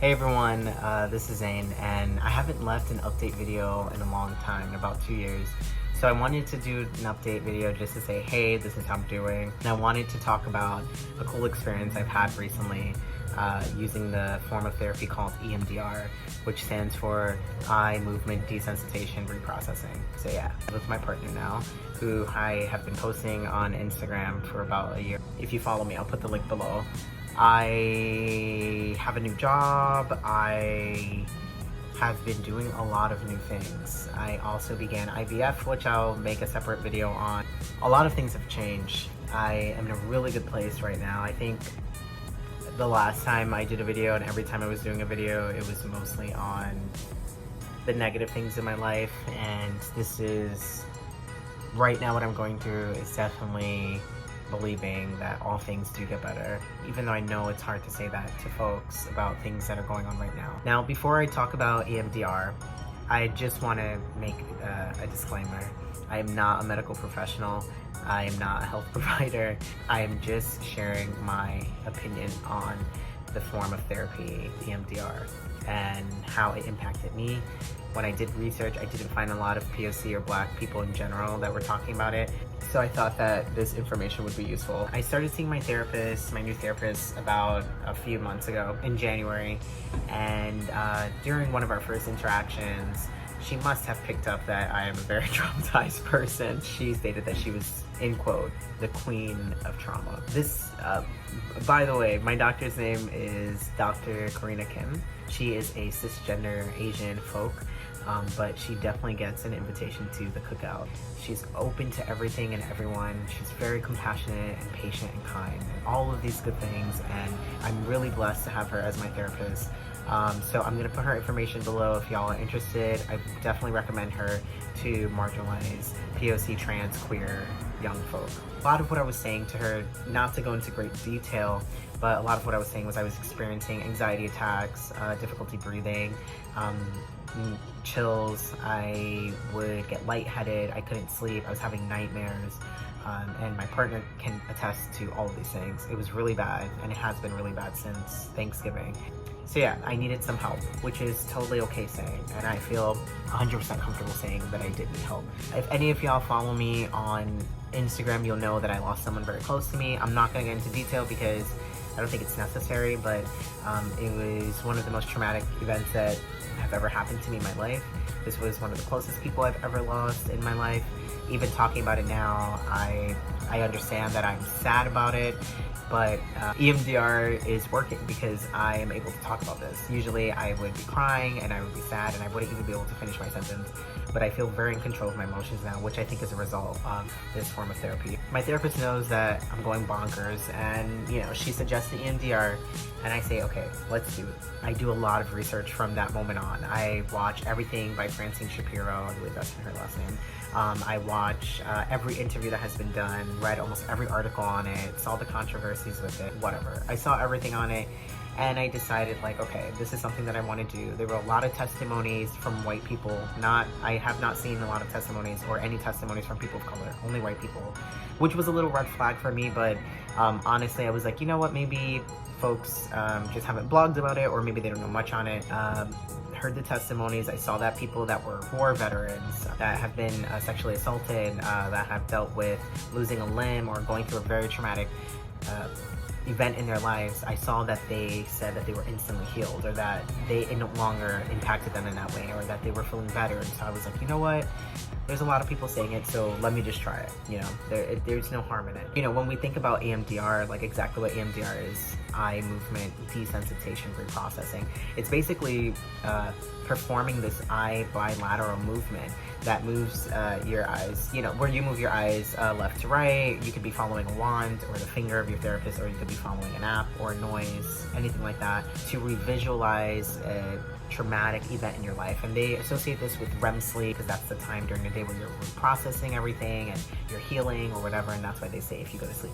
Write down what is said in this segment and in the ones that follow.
Hey everyone, this is Zane, and I haven't left an update video in a long time, in about 2 years. So I wanted to do an update video just to say, hey, this is how I'm doing. And I wanted to talk about a cool experience I've had recently using the form of therapy called EMDR, which stands for Eye Movement Desensitization Reprocessing. So yeah, with my partner now, who I have been posting on Instagram for about a year. If you follow me, I'll put the link below. I have a new job. I have been doing a lot of new things. I also began IVF, which I'll make a separate video on. A lot of things have changed. I am in a really good place right now. I think the last time I did a video, and every time I was doing a video, it was mostly on the negative things in my life. And this is, right now what I'm going through is definitely believing that all things do get better, even though I know it's hard to say that to folks about things that are going on right now. Now, before I talk about EMDR, I just want to make a disclaimer. I am not a medical professional. I am not a health provider. I am just sharing my opinion on the form of therapy, EMDR, and how it impacted me. When I did research, I didn't find a lot of POC or Black people in general that were talking about it. So I thought that this information would be useful. I started seeing my therapist, my new therapist, about a few months ago in January. And during one of our first interactions, she must have picked up that I am a very traumatized person. She stated that she was, in quote, the queen of trauma. This, by the way, my doctor's name is Dr. Karina Kim. She is a cisgender Asian folk, but she definitely gets an invitation to the cookout. She's open to everything and everyone. She's very compassionate and patient and kind, and all of these good things, and I'm really blessed to have her as my therapist. So I'm gonna put her information below if y'all are interested. I definitely recommend her to marginalized POC, trans, queer, young folk. A lot of what I was saying to her, not to go into great detail, but a lot of what I was saying was I was experiencing anxiety attacks, difficulty breathing, chills. I would get lightheaded, I couldn't sleep, I was having nightmares, and my partner can attest to all of these things. It was really bad, and it has been really bad since Thanksgiving. So yeah, I needed some help, which is totally okay saying, and I feel 100% comfortable saying that I did need help. If any of y'all follow me on Instagram, you'll know that I lost someone very close to me. I'm not gonna get into detail because I don't think it's necessary, but it was one of the most traumatic events that have ever happened to me in my life. This was one of the closest people I've ever lost in my life. Even talking about it now, I understand that I'm sad about it, but EMDR is working because I am able to talk about this. Usually I would be crying and I would be sad and I wouldn't even be able to finish my sentence, but I feel very in control of my emotions now, which I think is a result of this form of therapy. My therapist knows that I'm going bonkers, and you know, she suggests the EMDR, and I say, okay, let's do it. I do a lot of research from that moment on. I watch everything by Francine Shapiro, I believe that's her last name. I watch every interview that has been done, read almost every article on it, saw the controversies with it, whatever. I saw everything on it, and I decided, like, okay, this is something that I want to do. There were a lot of testimonies from white people. I have not seen a lot of testimonies or any testimonies from people of color, only white people, which was a little red flag for me, but honestly, I was like, you know what, maybe folks just haven't blogged about it, or maybe they don't know much on it. Heard the testimonies. I saw that people that were war veterans, that have been sexually assaulted, that have dealt with losing a limb or going through a very traumatic event in their lives, I saw that they said that they were instantly healed, or that it no longer impacted them in that way, or that they were feeling better. And so I was like, you know what? There's a lot of people saying it, so let me just try it. You know, there's no harm in it. You know, when we think about EMDR, like exactly what EMDR is, eye movement desensitization reprocessing, it's basically performing this eye bilateral movement that moves your eyes, you know, where you move your eyes left to right. You could be following a wand or the finger of your therapist, or you could be following an app or a noise, anything like that, to revisualize a traumatic event in your life. And they associate this with REM sleep because that's the time during the day where you're processing everything and you're healing or whatever, and that's why they say if you go to sleep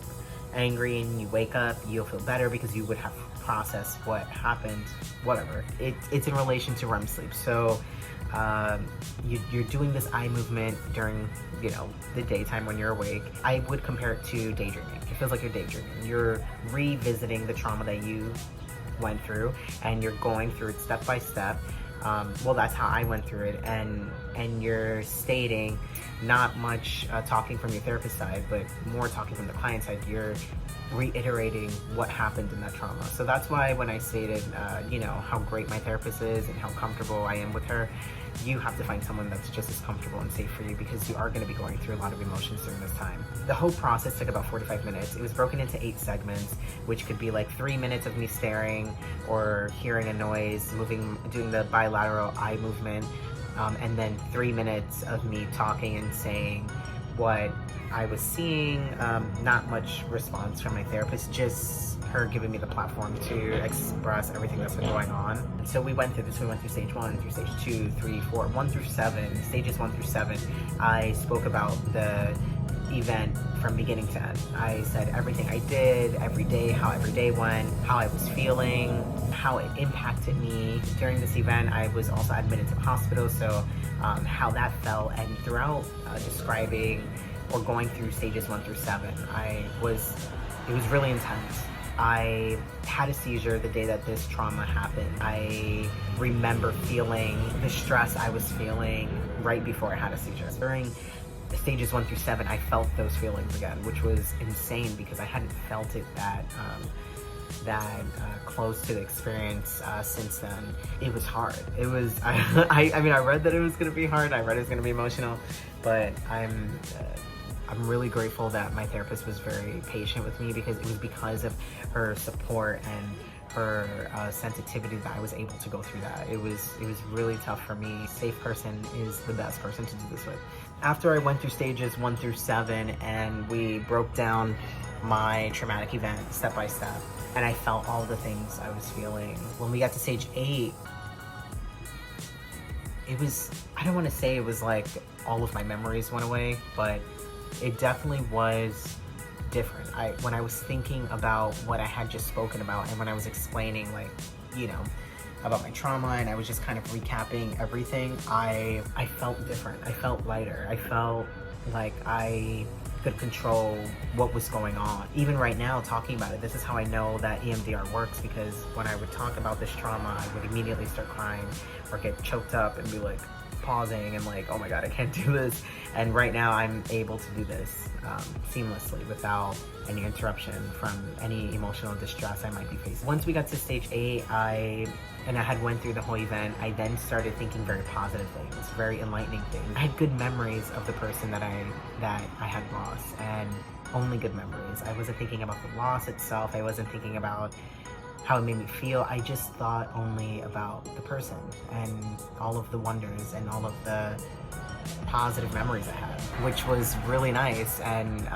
angry and you wake up, you'll feel better because you would have processed what happened, whatever. It's in relation to REM sleep. So you're doing this eye movement during, you know, the daytime when you're awake. I would compare it to daydreaming. It feels like you're daydreaming. You're revisiting the trauma that you went through, and you're going through it step by step. Well, that's how I went through it, and you're stating not much talking from your therapist side, but more talking from the client side. You're reiterating what happened in that trauma. So that's why when I stated, how great my therapist is and how comfortable I am with her, you have to find someone that's just as comfortable and safe for you, because you are going to be going through a lot of emotions during this time. The whole process took about 45 minutes. It was broken into 8 segments, which could be like 3 minutes of me staring or hearing a noise, doing the bilateral eye movement, and then 3 minutes of me talking and saying what I was seeing. Not much response from my therapist, just her giving me the platform to express everything that's been going on. So we went through this. We went through stage 1, through stage 2, 3, 4, 1 through 7, stages 1 through 7. I spoke about the event from beginning to end. I said everything I did, every day, how every day went, how I was feeling, how it impacted me. During this event, I was also admitted to the hospital, so how that felt. And throughout describing or going through stages 1 through 7, it was really intense. I had a seizure the day that this trauma happened. I remember feeling the stress I was feeling right before I had a seizure. During stages 1 through 7, I felt those feelings again, which was insane because I hadn't felt it that close to the experience since then. It was hard. It was, I read that it was going to be hard. I read it was going to be emotional, but I'm really grateful that my therapist was very patient with me, because it was because of her support and her sensitivity that I was able to go through that. It was really tough for me. Safe person is the best person to do this with. After I went through stages 1 through 7 and we broke down my traumatic event step by step, and I felt all the things I was feeling. When we got to stage 8, it was, I don't want to say it was like all of my memories went away, but it definitely was different. When I was thinking about what I had just spoken about, and when I was explaining, about my trauma, and I was just kind of recapping everything, I felt different. I felt lighter. I felt like I could control what was going on. Even right now, talking about it, this is how I know that EMDR works, because when I would talk about this trauma, I would immediately start crying or get choked up and be like pausing and like, oh my God, I can't do this. And right now I'm able to do this seamlessly without any interruption from any emotional distress I might be facing. Once we got to stage 8, I had went through the whole event, I then started thinking very positive things, very enlightening things. I had good memories of the person that I had lost, and only good memories. I wasn't thinking about the loss itself. I wasn't thinking about how it made me feel. I just thought only about the person and all of the wonders and all of the positive memories I had, which was really nice. And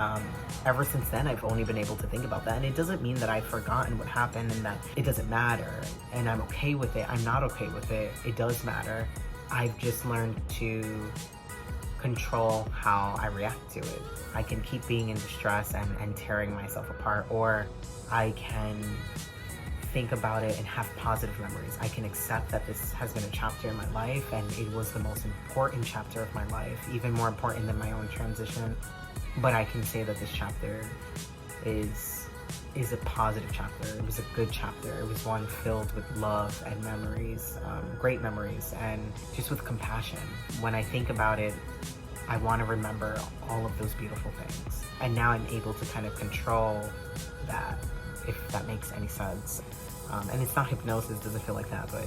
ever since then, I've only been able to think about that. And it doesn't mean that I've forgotten what happened and that it doesn't matter and I'm okay with it. I'm not okay with it. It does matter. I've just learned to control how I react to it. I can keep being in distress and tearing myself apart, or I can think about it and have positive memories. I can accept that this has been a chapter in my life, and it was the most important chapter of my life, even more important than my own transition. But I can say that this chapter is a positive chapter. It was a good chapter. It was one filled with love and memories, great memories, and just with compassion. When I think about it, I want to remember all of those beautiful things. And now I'm able to kind of control that, if that makes any sense. And it's not hypnosis, doesn't feel like that, but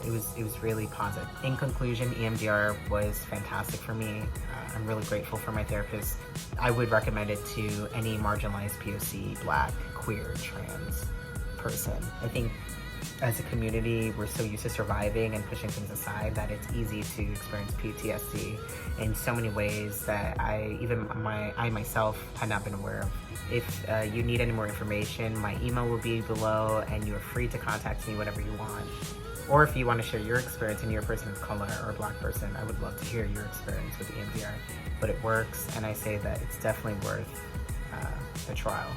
it was really positive. In conclusion, EMDR was fantastic for me. I'm really grateful for my therapist. I would recommend it to any marginalized POC, Black, queer, trans person. I think as a community, we're so used to surviving and pushing things aside that it's easy to experience PTSD in so many ways that I myself had not been aware of. If you need any more information, my email will be below, and you are free to contact me whenever you want. Or if you want to share your experience and you're a person of color or a Black person, I would love to hear your experience with EMDR. But it works, and I say that it's definitely worth the trial.